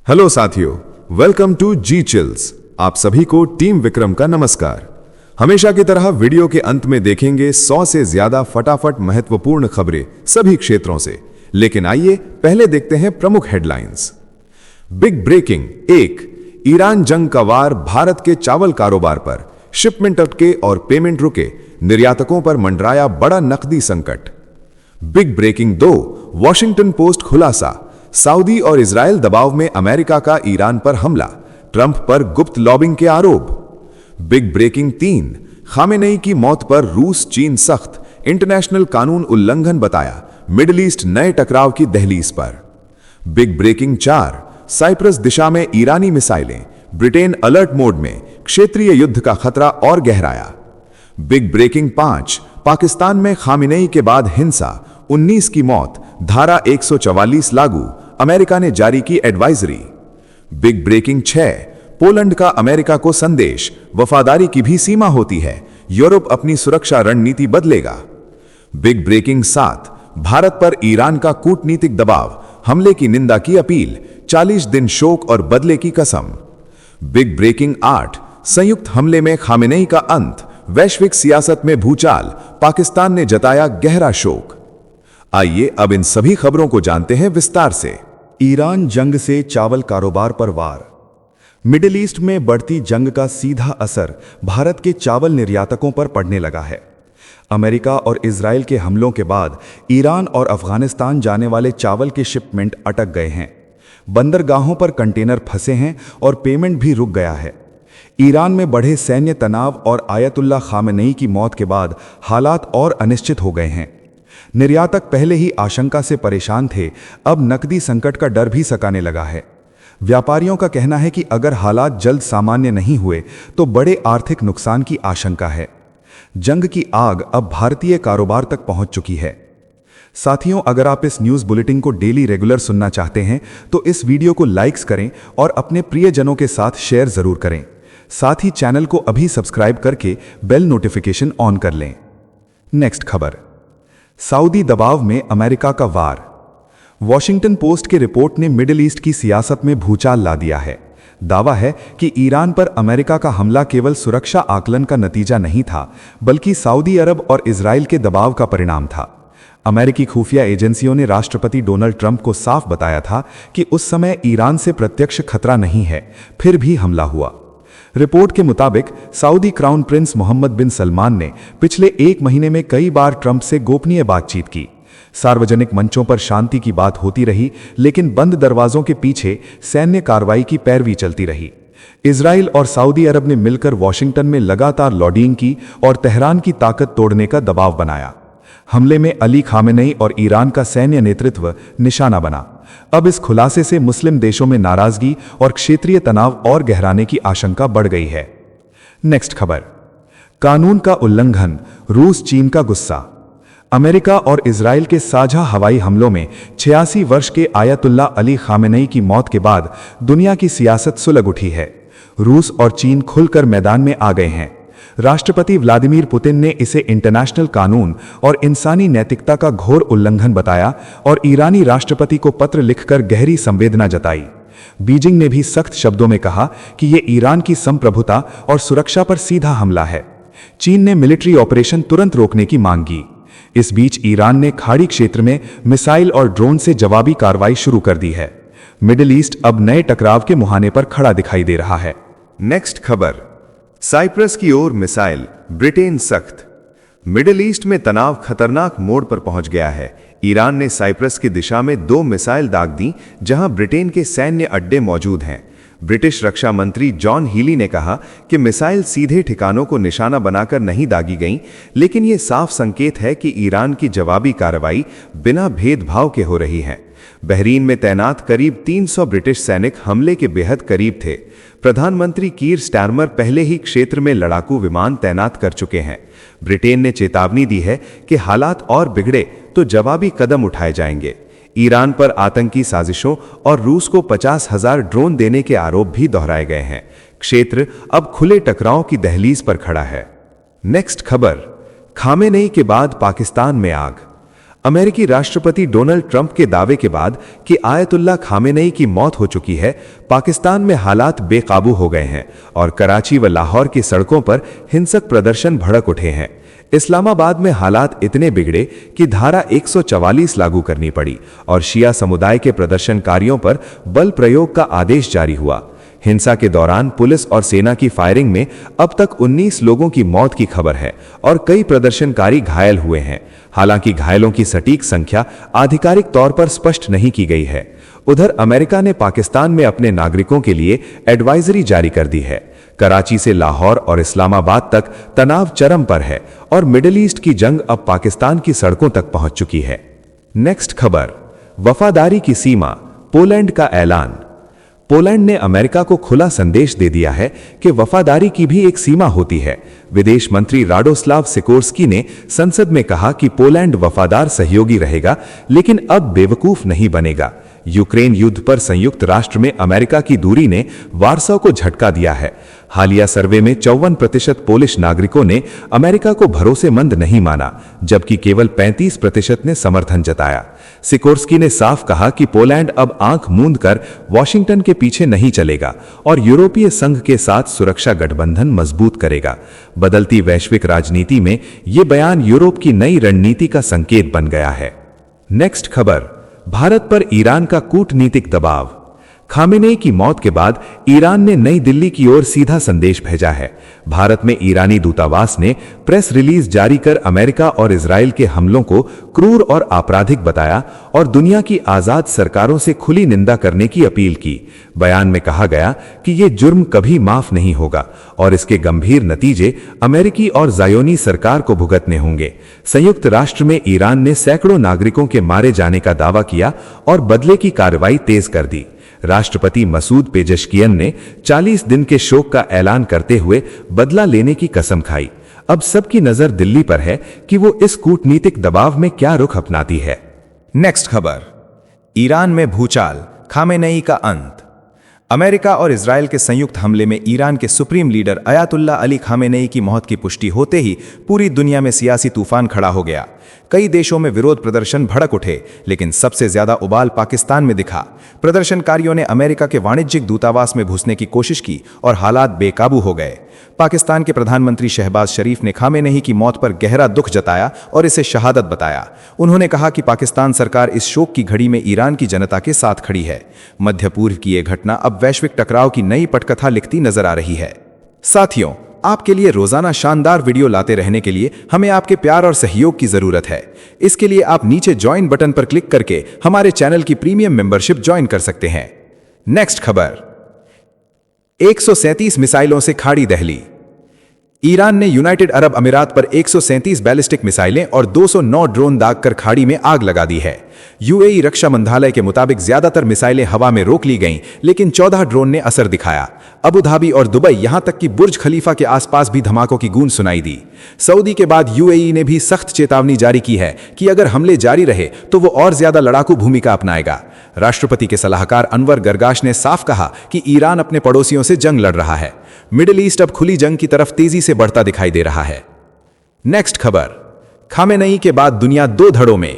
Hello साथियों, welcome to ji chills. आप सभी को टीम विक्रम का नमस्कार। हमेशा की तरह वीडियो के अंत में देखेंगे 100 से ज्यादा फटाफट महत्वपूर्ण खबरें सभी क्षेत्रों से। लेकिन आइए पहले देखते हैं प्रमुख हेडलाइंस। बिग ब्रेकिंग 1, ईरान जंग का वार भारत के चावल कारोबार पर, शिपमेंट अटके और पेमेंट रुके, निर्यातकों पर मंडराया बड़ा नकदी संकट। बिग ब्रेकिंग 2, वॉशिंगटन पोस्ट खुलासा, सऊदी और इजरायल दबाव में अमेरिका का ईरान पर हमला, ट्रंप पर गुप्त लॉबिंग के आरोप। बिग ब्रेकिंग 3, खामेनेई की मौत पर रूस चीन सख्त, इंटरनेशनल कानून उल्लंघन बताया, मिडिल ईस्ट नए टकराव की दहलीज पर। बिग ब्रेकिंग 4, साइप्रस दिशा में ईरानी मिसाइलें, ब्रिटेन अलर्ट मोड में, क्षेत्रीय युद्ध का खतरा और गहराया। बिग ब्रेकिंग 5, पाकिस्तान में खामेनेई के बाद हिंसा, 19 की मौत, धारा 144 लागू, अमेरिका ने जारी की एडवाइजरी। बिग ब्रेकिंग 6, पोलैंड का अमेरिका को संदेश, वफादारी की भी सीमा होती है, यूरोप अपनी सुरक्षा रणनीति बदलेगा। बिग ब्रेकिंग 7, भारत पर ईरान का कूटनीतिक दबाव, हमले की निंदा की अपील, 40 दिन शोक और बदले की कसम। बिग ब्रेकिंग 8, संयुक्त हमले में खामेनेई का अंत, वैश्विक सियासत में भूचाल, पाकिस्तान ने जताया गहरा शोक। आइए अब इन सभी खबरों को जानते हैं विस्तार से। ईरान जंग से चावल कारोबार पर वार। मिडिल ईस्ट में बढ़ती जंग का सीधा असर भारत के चावल निर्यातकों पर पड़ने लगा है। अमेरिका और इजराइल के हमलों के बाद ईरान और अफगानिस्तान जाने वाले चावल के शिपमेंट अटक गए हैं। बंदरगाहों पर कंटेनर फंसे हैं और पेमेंट भी रुक गया है। ईरान में बढ़े सैन्य तनाव और आयतुल्ला खामेनेई की मौत के बाद हालात और अनिश्चित हो गए हैं। निर्यातक पहले ही आशंका से परेशान थे, अब नकदी संकट का डर भी सताने लगा है। व्यापारियों का कहना है कि अगर हालात जल्द सामान्य नहीं हुए तो बड़े आर्थिक नुकसान की आशंका है। जंग की आग अब भारतीय कारोबार तक पहुंच चुकी है। साथियों, अगर आप इस न्यूज़ बुलेटिन को डेली रेगुलर सुनना चाहते हैं तो इस वीडियो को लाइक्स करें और अपने प्रियजनों के साथ शेयर जरूर करें। साथ ही चैनल को अभी सब्सक्राइब करके बेल नोटिफिकेशन ऑन कर लें। नेक्स्ट खबर, सऊदी दबाव में अमेरिका का वार। वॉशिंगटन पोस्ट की रिपोर्ट ने मिडिल ईस्ट की सियासत में भूचाल ला दिया है। दावा है कि ईरान पर अमेरिका का हमला केवल सुरक्षा आकलन का नतीजा नहीं था, बल्कि सऊदी अरब और इजराइल के दबाव का परिणाम था। अमेरिकी खुफिया एजेंसियों ने राष्ट्रपति डोनाल्ड ट्रंप को साफ बताया था कि उस समय ईरान से प्रत्यक्ष खतरा नहीं है, फिर भी हमला हुआ। रिपोर्ट के मुताबिक सऊदी क्राउन प्रिंस मोहम्मद बिन सलमान ने पिछले 1 महीने में कई बार ट्रंप से गोपनीय बातचीत की। सार्वजनिक मंचों पर शांति की बात होती रही, लेकिन बंद दरवाजों के पीछे सैन्य कार्रवाई की पैरवी चलती रही। इजराइल और सऊदी अरब ने मिलकर वॉशिंगटन में लगातार लॉबिंग की और तेहरान की ताकत तोड़ने का दबाव बनाया। हमले में अली खामेनेई और ईरान का सैन्य नेतृत्व निशाना बना। अब इस खुलासे से मुस्लिम देशों में नाराजगी और क्षेत्रीय तनाव और गहराने की आशंका बढ़ गई है। नेक्स्ट खबर, कानून का उल्लंघन, रूस चीन का गुस्सा। अमेरिका और इजराइल के साझा हवाई हमलों में 86 वर्ष के आयतुल्ला अली खामेनेई की मौत के बाद दुनिया की सियासत सुलग उठी है। रूस और चीन खुलकर मैदान में आ गए हैं। राष्ट्रपति व्लादिमीर पुतिन ने इसे इंटरनेशनल कानून और इंसानी नैतिकता का घोर उल्लंघन बताया और ईरानी राष्ट्रपति को पत्र लिखकर गहरी संवेदना जताई। बीजिंग ने भी सख्त शब्दों में कहा कि यह ईरान की संप्रभुता और सुरक्षा पर सीधा हमला है। चीन ने मिलिट्री ऑपरेशन तुरंत रोकने की मांग की। इस बीच ईरान ने खाड़ी क्षेत्र में मिसाइल और ड्रोन से जवाबी कार्रवाई शुरू कर दी है। मिडिल ईस्ट अब नए टकराव के मुहाने पर खड़ा दिखाई दे रहा है। नेक्स्ट खबर, साइप्रस की ओर मिसाइल, ब्रिटेन सख्त। मिडिल ईस्ट में तनाव खतरनाक मोड़ पर पहुंच गया है। ईरान ने साइप्रस की दिशा में 2 मिसाइल दाग दी, जहां ब्रिटेन के सैन्य अड्डे मौजूद हैं। ब्रिटिश रक्षा मंत्री जॉन हीली ने कहा कि मिसाइल सीधे ठिकानों को निशाना बनाकर नहीं दागी गईं, लेकिन यह साफ संकेत है कि ईरान की जवाबी कार्रवाई बिना भेदभाव के हो रही है। बहरीन में तैनात करीब 300 ब्रिटिश सैनिक हमले के बेहद करीब थे। प्रधानमंत्री कीर स्टारमर पहले ही क्षेत्र में लड़ाकू विमान तैनात कर चुके हैं। ब्रिटेन ने चेतावनी दी है कि हालात और बिगड़े तो जवाबी कदम उठाए जाएंगे। ईरान पर आतंकी साजिशों और रूस को 50,000 ड्रोन देने के आरोप भी दोहराए गए हैं। क्षेत्र अब खुले टकराव की दहलीज पर खड़ा है। नेक्स्ट खबर, खामेनेई के बाद पाकिस्तान में आग। अमेरिकी राष्ट्रपति डोनाल्ड ट्रंप के दावे के बाद कि आयतुल्ला खामेनेई की मौत हो चुकी है, पाकिस्तान में हालात बेकाबू हो गए हैं और कराची व लाहौर की सड़कों पर हिंसक प्रदर्शन भड़क उठे हैं। इस्लामाबाद में हालात इतने बिगड़े कि धारा 144 लागू करनी पड़ी और शिया समुदाय के प्रदर्शनकारियों पर बल प्रयोग का आदेश जारी हुआ। हिंसा के दौरान पुलिस और सेना की फायरिंग में अब तक 19 लोगों की मौत की खबर है और कई प्रदर्शनकारी घायल हुए हैं। हालांकि घायलों की सटीक संख्या आधिकारिक तौर पर स्पष्ट नहीं की गई है। उधर अमेरिका ने पाकिस्तान में अपने नागरिकों के लिए एडवाइजरी जारी कर दी है। कराची से लाहौर और इस्लामाबाद तक तनाव चरम पर है और मिडिल ईस्ट की जंग अब पाकिस्तान की सड़कों तक पहुंच चुकी है। नेक्स्ट खबर, वफादारी की सीमा, पोलैंड का ऐलान। पोलैंड ने अमेरिका को खुला संदेश दे दिया है कि वफादारी की भी एक सीमा होती है। विदेश मंत्री राडोस्लाव सिकोर्स्की ने संसद में कहा कि पोलैंड वफादार सहयोगी रहेगा, लेकिन अब बेवकूफ नहीं बनेगा। यूक्रेन युद्ध पर संयुक्त राष्ट्र में अमेरिका की दूरी ने वार्सा को झटका दिया है। हालिया सर्वे में 54% पोलिश नागरिकों ने अमेरिका को भरोसेमंद नहीं माना, जबकि केवल 35% ने समर्थन जताया। सिकोर्स्की ने साफ कहा कि पोलैंड अब आंख मूंद कर वॉशिंगटन के पीछे नहीं चलेगा और यूरोपीय संघ के साथ सुरक्षा गठबंधन मजबूत करेगा। बदलती वैश्विक राजनीति में यह बयान यूरोप की नई रणनीति का संकेत बन गया है। नेक्स्ट खबर, भारत पर ईरान का कूटनीतिक दबाव। खामेनेई की मौत के बाद ईरान ने नई दिल्ली की ओर सीधा संदेश भेजा है। भारत में ईरानी दूतावास ने प्रेस रिलीज जारी कर अमेरिका और इजराइल के हमलों को क्रूर और आपराधिक बताया और दुनिया की आजाद सरकारों से खुली निंदा करने की अपील की। बयान में कहा गया कि यह जुर्म कभी माफ नहीं होगा और इसके गंभीर नतीजे अमेरिकी और जायोनी सरकार को भुगतने होंगे। संयुक्त राष्ट्र में ईरान ने सैकड़ों नागरिकों के मारे जाने का दावा किया और बदले की कार्रवाई तेज कर दी। राष्ट्रपति मसूद पेजेशकियन ने 40 दिन के शोक का ऐलान करते हुए बदला लेने की कसम खाई। अब सबकी नजर दिल्ली पर है कि वो इस कूटनीतिक दबाव में क्या रुख अपनाती है। नेक्स्ट खबर, ईरान में भूचाल, खामेनेई का अंत। अमेरिका और इजराइल के संयुक्त हमले में ईरान के supreme leader Ayatollah Ali Khamenei की मौत की पुष्टि होते ही पूरी दुनिया में सियासी तूफान खड़ा हो गया। कई देशों में विरोध प्रदर्शन भड़क उठे, लेकिन सबसे ज्यादा उबाल पाकिस्तान में दिखा। प्रदर्शनकारियों ने अमेरिका के वाणिज्यिक दूतावास में घुसने की कोशिश की और हालात बेकाबू हो गए। पाकिस्तान के प्रधानमंत्री शहबाज शरीफ ने खामेनेई की मौत पर गहरा दुख जताया और इसे शहादत बताया। उन्होंने कहा कि पाकिस्तान सरकार इस शोक की घड़ी में ईरान की जनता के साथ खड़ी है। मध्य पूर्व की यह घटना अब वैश्विक टकराव की नई पटकथा लिखती नजर आ रही है। साथियों, आपके लिए रोजाना शानदार वीडियो लाते रहने के लिए हमें आपके प्यार और सहयोग की जरूरत है। इसके लिए आप नीचे ज्वाइन बटन पर क्लिक करके हमारे चैनल की प्रीमियम मेंबरशिप ज्वाइन कर सकते हैं। नेक्स्ट खबर, 137 मिसाइलों से खाड़ी दहली। ईरान ने यूनाइटेड अरब अमीरात पर 137 बैलिस्टिक मिसाइलें और 209 ड्रोन दागकर खाड़ी में आग लगा दी है। यूएई रक्षा मंत्रालय के मुताबिक ज्यादातर मिसाइलें हवा में रोक ली गईं, लेकिन 14 ड्रोन ने असर दिखाया। अबू धाबी और दुबई, यहां तक कि बुर्ज खलीफा के आसपास भी धमाकों की गूंज सुनाई दी। सऊदी के बाद यूएई ने भी सख्त चेतावनी जारी की है कि अगर हमले जारी रहे तो वो और ज्यादा लड़ाकू भूमिका अपनाएगा। राष्ट्रपति के सलाहकार अनवर गरगाश ने साफ कहा कि ईरान अपने पड़ोसियों से जंग लड़ रहा है। मिडिल ईस्ट अब खुली जंग की तरफ तेजी से बढ़ता दिखाई दे रहा है। नेक्स्ट खबर, खामेनेई के बाद दुनिया दो धड़ों में।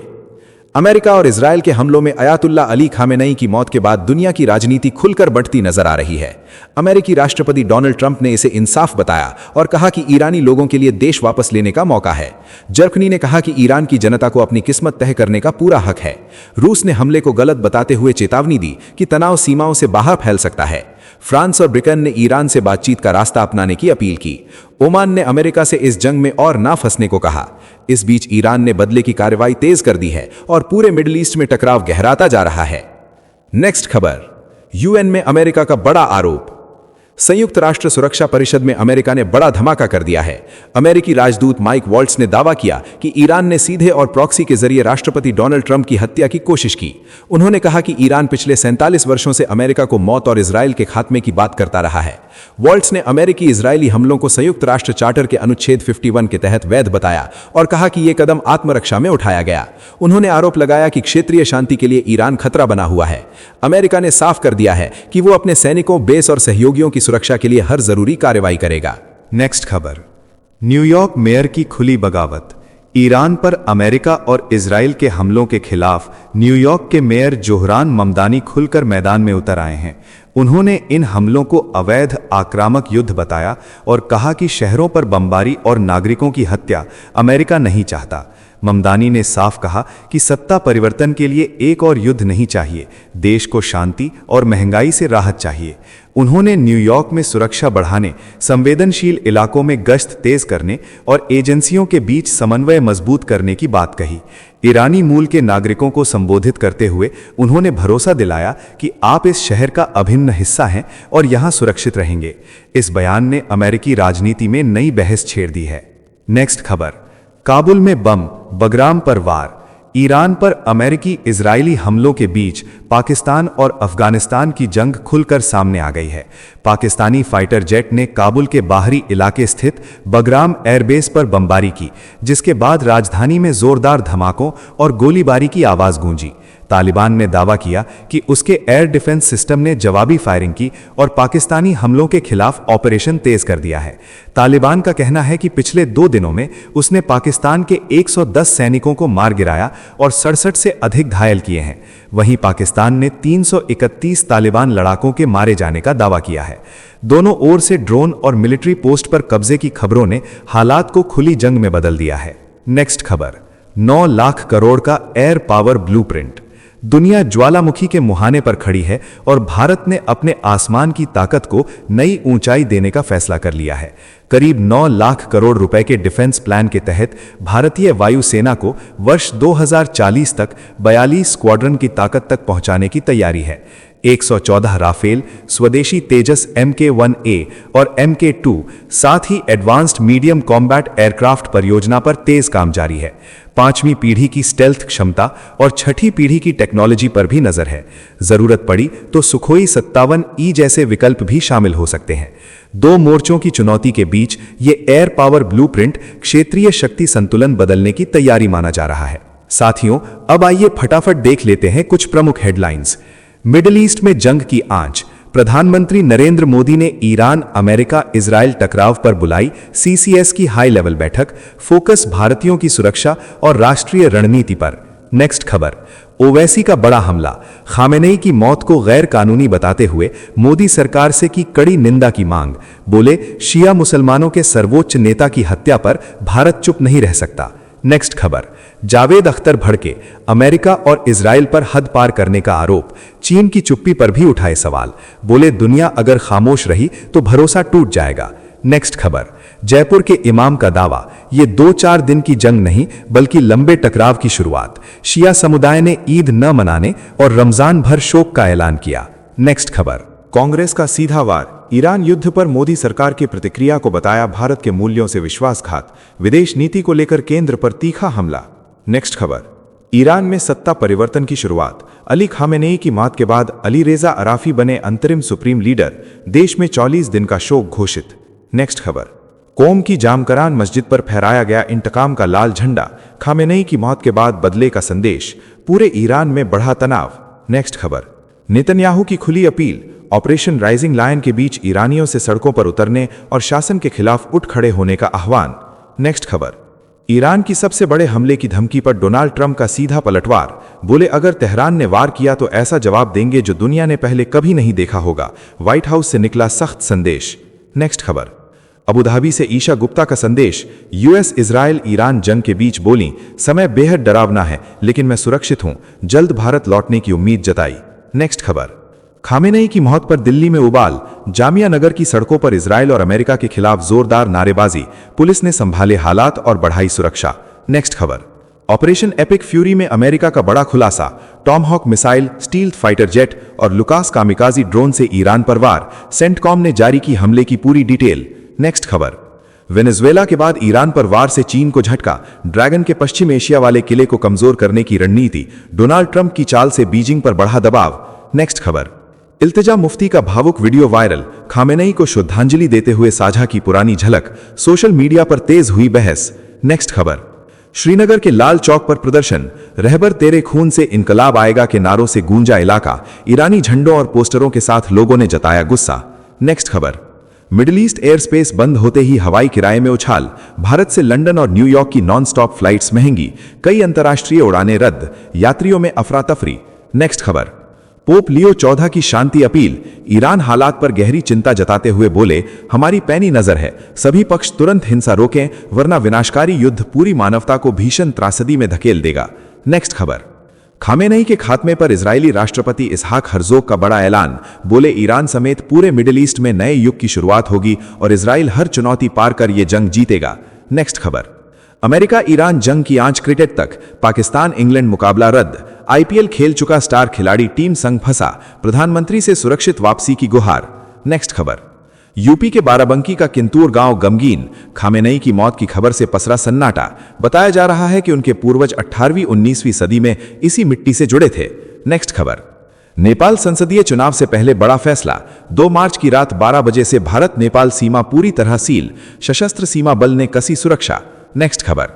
अमेरिका और इजराइल के हमलों में अयातुल्ला अली खामेनेई की मौत के बाद दुनिया की राजनीति खुलकर बढ़ती नजर आ रही है। अमेरिकी राष्ट्रपति डोनाल्ड ट्रंप ने इसे इंसाफ बताया और कहा कि ईरानी लोगों के लिए देश वापस लेने का मौका है। जर्मनी ने कहा कि ईरान की जनता को अपनी किस्मत तय करने का पूरा हक है। रूस ने हमले को गलत बताते हुए चेतावनी दी कि तनाव सीमाओं से बाहर फैल सकता है। फ्रांस और ब्रिटेन ने ईरान से बातचीत का रास्ता अपनाने की अपील की। ओमान ने अमेरिका से इस जंग में और ना फंसने को कहा। इस बीच ईरान ने बदले की कार्रवाई तेज कर दी है और पूरे मिडिल ईस्ट में टकराव गहराता जा रहा है। नेक्स्ट खबर, यूएन में अमेरिका का बड़ा आरोप। संयुक्त राष्ट्र सुरक्षा परिषद में अमेरिका ने बड़ा धमाका कर दिया है। अमेरिकी राजदूत माइक वॉल्ट्स ने दावा किया कि ईरान ने सीधे और प्रॉक्सी के जरिए राष्ट्रपति डोनाल्ड ट्रंप की हत्या की कोशिश की। उन्होंने कहा कि ईरान पिछले 47 वर्षों से अमेरिका को मौत और इजराइल के खात्मे की बात करता रहा है। वॉल्ट्स ने अमेरिकी इजरायली हमलों को संयुक्त राष्ट्र चार्टर के अनुच्छेद 51 के तहत वैध बताया और कहा कि यह कदम आत्मरक्षा में उठाया गया। उन्होंने आरोप लगाया कि क्षेत्रीय शांति के लिए ईरान खतरा बना हुआ है। अमेरिका ने साफ कर दिया है कि वो अपने सैनिकों, बेस और सहयोगियों की सुरक्षा के लिए हर जरूरी कार्रवाई करेगा। नेक्स्ट खबर, न्यूयॉर्क मेयर की खुली बगावत। ईरान पर अमेरिका और इजराइल के हमलों के खिलाफ न्यूयॉर्क के मेयर जोहरान ममदानी खुलकर मैदान में उतर आए हैं। उन्होंने इन हमलों को अवैध आक्रामक युद्ध बताया और कहा कि शहरों पर बमबारी और नागरिकों की हत्या अमेरिका नहीं चाहता। ममदानी ने साफ कहा कि सत्ता परिवर्तन के लिए एक और युद्ध नहीं चाहिए, देश को शांति और महंगाई से राहत चाहिए। उन्होंने न्यूयॉर्क में सुरक्षा बढ़ाने, संवेदनशील इलाकों में गश्त तेज करने और एजेंसियों के बीच समन्वय मजबूत करने की बात कही। ईरानी मूल के नागरिकों को संबोधित करते हुए उन्होंने भरोसा दिलाया कि आप इस शहर का अभिन्न हिस्सा हैं और यहां सुरक्षित रहेंगे। इस बयान ने अमेरिकी राजनीति में नई बहस छेड़ दी है। नेक्स्ट खबर, काबुल में बम, बगराम पर वार। ईरान पर अमेरिकी इजरायली हमलों के बीच पाकिस्तान और अफगानिस्तान की जंग खुलकर सामने आ गई है। पाकिस्तानी फाइटर जेट ने काबुल के बाहरी इलाके स्थित बगराम एयरबेस पर बमबारी की, जिसके बाद राजधानी में जोरदार धमाकों और गोलीबारी की आवाज गूंजी। तालिबान ने दावा किया कि उसके एयर डिफेंस सिस्टम ने जवाबी फायरिंग की और पाकिस्तानी हमलों के खिलाफ ऑपरेशन तेज कर दिया है। तालिबान का कहना है कि पिछले 2 दिनों में उसने पाकिस्तान के 110 सैनिकों को मार गिराया और 67 से अधिक घायल किए हैं। वहीं पाकिस्तान ने 331 तालिबान लड़ाकों के मारे जाने का दावा किया है। दोनों ओर से ड्रोन और मिलिट्री पोस्ट पर कब्जे की खबरों ने हालात को खुली जंग में बदल दिया है। नेक्स्ट खबर, 9 लाख करोड़ का एयर पावर ब्लूप्रिंट। दुनिया ज्वालामुखी के मुहाने पर खड़ी है और भारत ने अपने आसमान की ताकत को नई ऊंचाई देने का फैसला कर लिया है। करीब 9 लाख करोड़ रुपए के डिफेंस प्लान के तहत भारतीय वायुसेना को वर्ष 2040 तक 42 स्क्वाड्रन की ताकत तक पहुंचाने की तैयारी है। 114 राफेल, स्वदेशी तेजस MK-1A और MK-2, साथ ही एडवांस्ड मीडियम कॉम्बैट एयरक्राफ्ट परियोजना पर तेज काम जारी है। 5वीं पीढ़ी की स्टेल्थ क्षमता और 6ठी पीढ़ी की टेक्नोलॉजी पर भी नजर है। जरूरत पड़ी तो सुखोई 57E जैसे विकल्प भी शामिल हो सकते हैं। 2 मोर्चों की चुनौती के बीच ये एयर पावर ब्लूप्रिंट क्षेत्रीय शक्ति संतुलन बदलने की तैयारी माना जा रहा है। साथियों, अब आइए फटाफट देख लेते हैं कुछ प्रमुख हेडलाइंस। मिडिल ईस्ट में जंग की आंच। प्रधानमंत्री नरेंद्र मोदी ने ईरान अमेरिका इजराइल टकराव पर बुलाई CCS की हाई लेवल बैठक, फोकस भारतीयों की सुरक्षा और राष्ट्रीय रणनीति पर। नेक्स्ट खबर, ओवैसी का बड़ा हमला। खामेनेई की मौत को गैर कानूनी बताते हुए मोदी सरकार से की कड़ी निंदा की मांग। बोले, शिया मुसलमानों के सर्वोच्च नेता की हत्या पर भारत चुप नहीं रह सकता। नेक्स्ट खबर, जावेद अख्तर भड़के। अमेरिका और इजराइल पर हद पार करने का आरोप। चीन की चुप्पी पर भी उठाए सवाल। बोले, दुनिया अगर खामोश रही तो भरोसा टूट जाएगा। नेक्स्ट खबर, जयपुर के इमाम का दावा, ये 2-4 दिन की जंग नहीं बल्कि लंबे टकराव की शुरुआत। शिया समुदाय ने ईद न मनाने और रमजान भर शोक का ऐलान किया। नेक्स्ट खबर, कांग्रेस का सीधा वार। ईरान युद्ध पर मोदी सरकार की प्रतिक्रिया को बताया भारत के मूल्यों से विश्वासघात। विदेश नीति को लेकर केंद्र पर तीखा हमला। नेक्स्ट खबर, ईरान में सत्ता परिवर्तन की शुरुआत। अली खामेनेई की मौत के बाद अली रेजा अराफी बने अंतरिम सुप्रीम लीडर। देश में 40 दिन का शोक घोषित। नेक्स्ट खबर, कोम की जामकरान मस्जिद पर फहराया गया इंतकाम का लाल झंडा। खामेनेई की मौत के बाद बदले का संदेश। पूरे ईरान में बढ़ा तनाव। नेक्स्ट खबर, नेतन्याहू की खुली अपील। ऑपरेशन राइजिंग लायन के बीच ईरानियों से सड़कों पर उतरने और शासन के खिलाफ उठ खड़े होने का आह्वान। नेक्स्ट खबर, ईरान की सबसे बड़े हमले की धमकी पर डोनाल्ड ट्रंप का सीधा पलटवार। बोले, अगर तेहरान ने वार किया तो ऐसा जवाब देंगे जो दुनिया ने पहले कभी नहीं देखा होगा। व्हाइट हाउस से निकला सख्त संदेश। नेक्स्ट खबर, अबू धाबी से ईशा गुप्ता का संदेश। US इजराइल ईरान जंग के बीच बोली, समय बेहद डरावना है लेकिन मैं सुरक्षित हूं, जल्द भारत लौटने की उम्मीद जताई। नेक्स्ट खबर, खामेनेई की मौत पर दिल्ली में उबाल। जामिया नगर की सड़कों पर इजराइल और अमेरिका के खिलाफ जोरदार नारेबाजी। पुलिस ने संभाले हालात और बढ़ाई सुरक्षा। नेक्स्ट खबर, ऑपरेशन एपिक फ्यूरी में अमेरिका का बड़ा खुलासा। Tomahawk missile, stealth fighter jet और लुकास कामिकाजी ड्रोन से ईरान पर वार। सेंटकॉम ने जारी की हमले की पूरी डिटेल। नेक्स्ट खबर, वेनेजुएला के बाद ईरान पर वार से चीन को झटका। ड्रैगन के पश्चिम एशिया वाले किले को कमजोर करने की रणनीति। डोनाल्ड ट्रंप की चाल से बीजिंग पर बढ़ा दबाव। नेक्स्ट खबर, इल्तिजा मुफ्ती का भावुक वीडियो वायरल। खामेनेई को श्रद्धांजलि देते हुए साझा की पुरानी झलक। सोशल मीडिया पर तेज हुई बहस। नेक्स्ट खबर, श्रीनगर के लाल चौक पर प्रदर्शन। रहबर तेरे खून से इनकलाब आएगा के नारों से गूंजा इलाका। ईरानी झंडों और पोस्टरों के साथ लोगों ने जताया गुस्सा। नेक्स्ट खबर, मिडिल ईस्ट एयर स्पेस बंद होते ही हवाई किराए में उछाल, भारत से लंदन और न्यूयॉर्क की नॉन स्टॉप फ्लाइट्स महंगी, कई अंतर्राष्ट्रीय उड़ानें रद्द, यात्रियों में अफरा तफरी। नेक्स्ट खबर, पोप लियो 14 की शांति अपील, ईरान हालात पर गहरी चिंता जताते हुए बोले, हमारी पैनी नजर है, सभी पक्ष तुरंत हिंसा रोकें वरना विनाशकारी युद्ध पूरी मानवता को भीषण त्रासदी में धकेल देगा। नेक्स्ट खबर, खामेनेई के खात्मे पर इजरायली राष्ट्रपति इसहाक हर्जोग का बड़ा ऐलान, बोले ईरान समेत पूरे मिडिल ईस्ट में नए युग की शुरुआत होगी और इजराइल हर चुनौती पार कर ये जंग जीतेगा। नेक्स्ट खबर, अमेरिका ईरान जंग की आंच क्रिकेट तक, पाकिस्तान इंग्लैंड मुकाबला रद्द, आईपीएल खेल चुका स्टार खिलाड़ी टीम संग फंसा, प्रधानमंत्री से सुरक्षित वापसी की गुहार। नेक्स्ट खबर, यूपी के बाराबंकी का किंतूर गांव गमगीन, खामेनेई की मौत की खबर से पसरा सन्नाटा, बताया जा रहा है कि उनके पूर्वज 18वीं-19वीं सदी में इसी मिट्टी से जुड़े थे। नेक्स्ट खबर, नेपाल संसदीय चुनाव से पहले बड़ा फैसला, 2 मार्च की रात 12 बजे से भारत नेपाल सीमा पूरी तरह सील, सशस्त्र सीमा बल ने कसी सुरक्षा। नेक्स्ट खबर,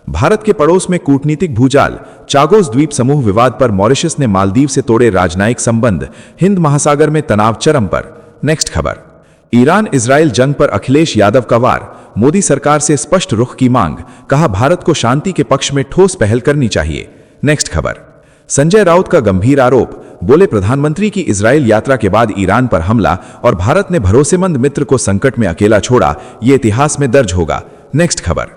भारत के पड़ोस में कूटनीतिक भूचाल, चागोस द्वीप समूह विवाद पर मॉरिशस ने मालदीव से तोड़े राजनयिक संबंध, हिंद महासागर में तनाव चरम पर। नेक्स्ट खबर, ईरान इजराइल जंग पर अखिलेश यादव का वार, मोदी सरकार से स्पष्ट रुख की मांग, कहा भारत को शांति के पक्ष में ठोस पहल करनी चाहिए। नेक्स्ट खबर, संजय राउत का गंभीर आरोप, बोले प्रधानमंत्री की इजराइल यात्रा के बाद ईरान पर हमला और भारत ने भरोसेमंद मित्र को संकट में अकेला छोड़ा, ये इतिहास में दर्ज होगा। नेक्स्ट खबर,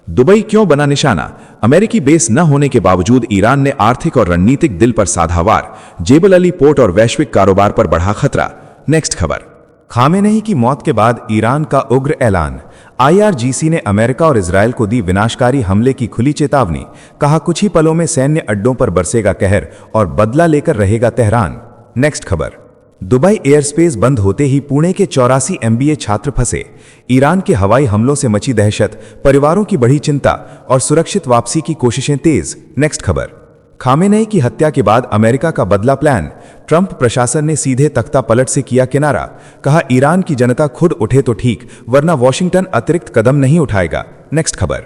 दुबई क्यों बना निशाना, अमेरिकी बेस न होने के बावजूद ईरान ने आर्थिक और रणनीतिक दिल पर साधा वार, जेबल अली पोर्ट और वैश्विक कारोबार पर बढ़ा खतरा। नेक्स्ट खबर, खामेनेई की मौत के बाद ईरान का उग्र ऐलान, आईआरजीसी ने अमेरिका और इजरायल को दी विनाशकारी हमले की खुली चेतावनी, कहा कुछ ही पलों में सैन्य अड्डों पर बरसेगा कहर और बदला लेकर रहेगा तेहरान। नेक्स्ट खबर, दुबई एयरस्पेस बंद होते ही पुणे के 84 MBA छात्र फंसे, ईरान के हवाई हमलों से मची दहशत, परिवारों की बढ़ी चिंता और सुरक्षित वापसी की कोशिशें तेज। नेक्स्ट खबर, खामेनेई की हत्या के बाद अमेरिका का बदला प्लान, ट्रंप प्रशासन ने सीधे तख्ता पलट से किया किनारा, कहा ईरान की जनता खुद उठे तो ठीक वरना वॉशिंगटन अतिरिक्त कदम नहीं उठाएगा। नेक्स्ट खबर,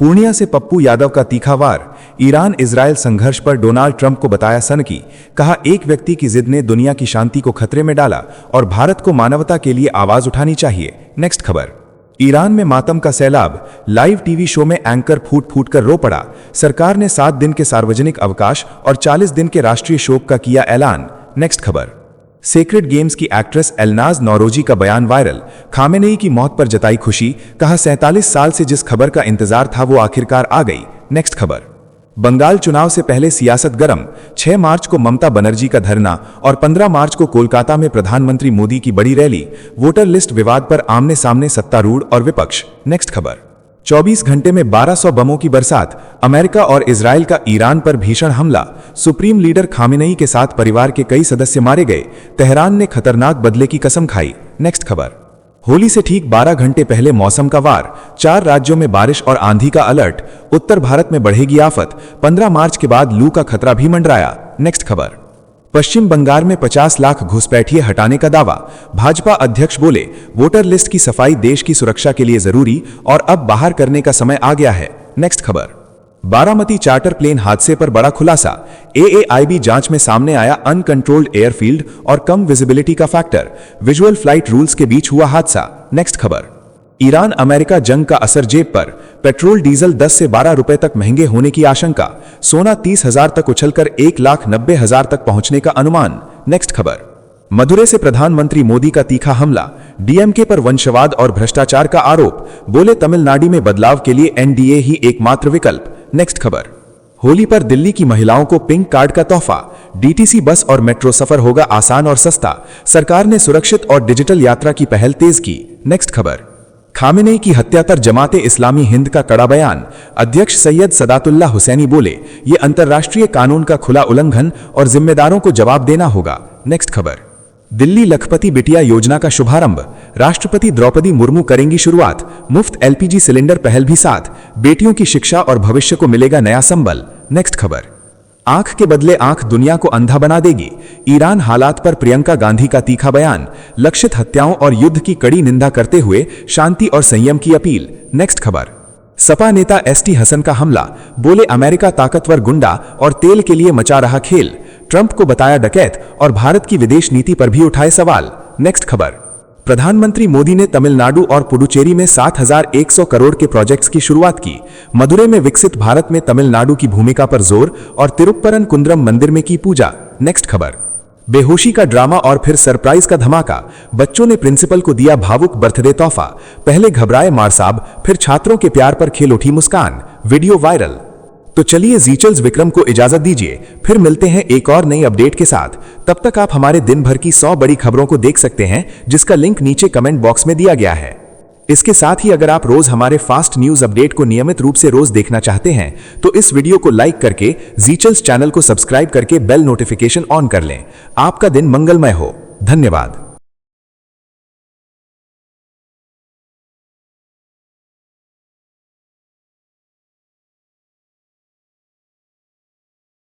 पूर्णिया से पप्पू यादव का तीखा वार, ईरान इजरायल संघर्ष पर डोनाल्ड ट्रंप को बताया सनकी, कहा एक व्यक्ति की जिद ने दुनिया की शांति को खतरे में डाला और भारत को मानवता के लिए आवाज उठानी चाहिए। नेक्स्ट खबर, ईरान में मातम का सैलाब, लाइव टीवी शो में एंकर फूट फूट कर रो पड़ा, सरकार ने 7 दिन के सार्वजनिक अवकाश और 40 दिन के राष्ट्रीय शोक का किया ऐलान। नेक्स्ट खबर, सेक्रेड गेम्स की एक्ट्रेस एलनाज नौरोजी का बयान वायरल, खामेनेई की मौत पर जताई खुशी, कहा 47 साल से जिस खबर का इंतजार था वो आखिरकार आ गई। नेक्स्ट खबर, बंगाल चुनाव से पहले सियासत गरम, 6 मार्च को ममता बनर्जी का धरना और 15 मार्च को कोलकाता में प्रधानमंत्री मोदी की बड़ी रैली, वोटर लिस्ट विवाद पर आमने सामने सत्तारूढ़ और विपक्ष। नेक्स्ट खबर, 24 घंटे में 1200 बमों की बरसात, अमेरिका और इजराइल का ईरान पर भीषण हमला, सुप्रीम लीडर खामेनेई के साथ परिवार के कई सदस्य मारे गए, तेहरान ने खतरनाक बदले की कसम खाई। नेक्स्ट खबर, होली से ठीक 12 घंटे पहले मौसम का वार, 4 राज्यों में बारिश और आंधी का अलर्ट, उत्तर भारत में बढ़ेगी आफत, 15 मार्च के बाद लू का खतरा भी मंडराया। नेक्स्ट खबर, पश्चिम बंगाल में 50 लाख घुसपैठिए हटाने का दावा, भाजपा अध्यक्ष बोले वोटर लिस्ट की सफाई देश की सुरक्षा के लिए जरूरी और अब बाहर करने का समय आ गया है। नेक्स्ट खबर, बारामती चार्टर प्लेन हादसे पर बड़ा खुलासा, AAIB जांच में सामने आया अनकंट्रोल्ड एयरफील्ड और कम विजिबिलिटी का फैक्टर, विजुअल फ्लाइट रूल्स के बीच हुआ हादसा। नेक्स्ट खबर, ईरान अमेरिका जंग का असर जेब पर, पेट्रोल डीजल 10 से 12 रुपए तक महंगे होने की आशंका, सोना 30,000 तक उछलकर 1,90,000 तक पहुंचने का अनुमान। नेक्स्ट खबर, मदुरै से प्रधानमंत्री मोदी का तीखा हमला, डीएमके पर वंशवाद और भ्रष्टाचार का आरोप, बोले तमिलनाडु में बदलाव के लिए एनडीए ही एकमात्र विकल्प। नेक्स्ट खबर, होली पर दिल्ली की महिलाओं को पिंक कार्ड का तोहफा, डीटीसी बस और मेट्रो सफर होगा आसान और सस्ता, सरकार ने सुरक्षित और डिजिटल यात्रा की पहल तेज की। नेक्स्ट खबर, खामेनेई की हत्या पर जमाते इस्लामी हिंद का कड़ा बयान, अध्यक्ष सैयद सदातुल्लाह हुसैनी बोले ये अंतर्राष्ट्रीय कानून का खुला उल्लंघन और जिम्मेदारों को जवाब देना होगा। नेक्स्ट खबर, दिल्ली लखपति बिटिया योजना का शुभारंभ, राष्ट्रपति द्रौपदी मुर्मू करेंगी शुरुआत, मुफ्त एलपीजी सिलेंडर पहल भी साथ, बेटियों की शिक्षा और भविष्य को मिलेगा नया संबल। नेक्स्ट खबर, आंख के बदले आंख दुनिया को अंधा बना देगी, ईरान हालात पर प्रियंका गांधी का तीखा बयान, लक्षित हत्याओं और युद्ध की कड़ी निंदा करते हुए शांति और संयम की अपील। नेक्स्ट खबर, सपा नेता एसटी हसन का हमला, बोले अमेरिका ताकतवर गुंडा और तेल के लिए मचा रहा खेल, ट्रंप को बताया डकैत और भारत की विदेश नीति पर भी उठाए सवाल। नेक्स्ट खबर, प्रधानमंत्री मोदी ने तमिलनाडु और पुडुचेरी में 7,100 करोड़ के प्रोजेक्ट्स की शुरुआत की। मदुरै में विकसित भारत में तमिलनाडु की भूमिका पर जोर और तिरुप्परन कुंद्रम मंदिर में की पूजा। नेक्स्ट खबर। बेहोशी का ड्रामा और फिर सरप्राइज का धमाका। बच्चों ने प्रिंसिपल को दिया भावुक बर्थडे तोहफा। पहले घबराए मार साहब, फिर छात्रों के प्यार पर खिल उठी मुस्कान। Video viral. तो चलिए जीचल्स विक्रम को इजाजत दीजिए, फिर मिलते हैं एक और नई अपडेट के साथ। तब तक आप हमारे दिन भर की 100 बड़ी खबरों को देख सकते हैं, जिसका लिंक नीचे कमेंट बॉक्स में दिया गया है। इसके साथ ही अगर आप रोज हमारे फास्ट न्यूज अपडेट को नियमित रूप से रोज देखना चाहते हैं तो इस वीडियो को लाइक करके जीचल्स चैनल को सब्सक्राइब करके बेल नोटिफिकेशन ऑन कर लें। आपका दिन मंगलमय हो। धन्यवाद।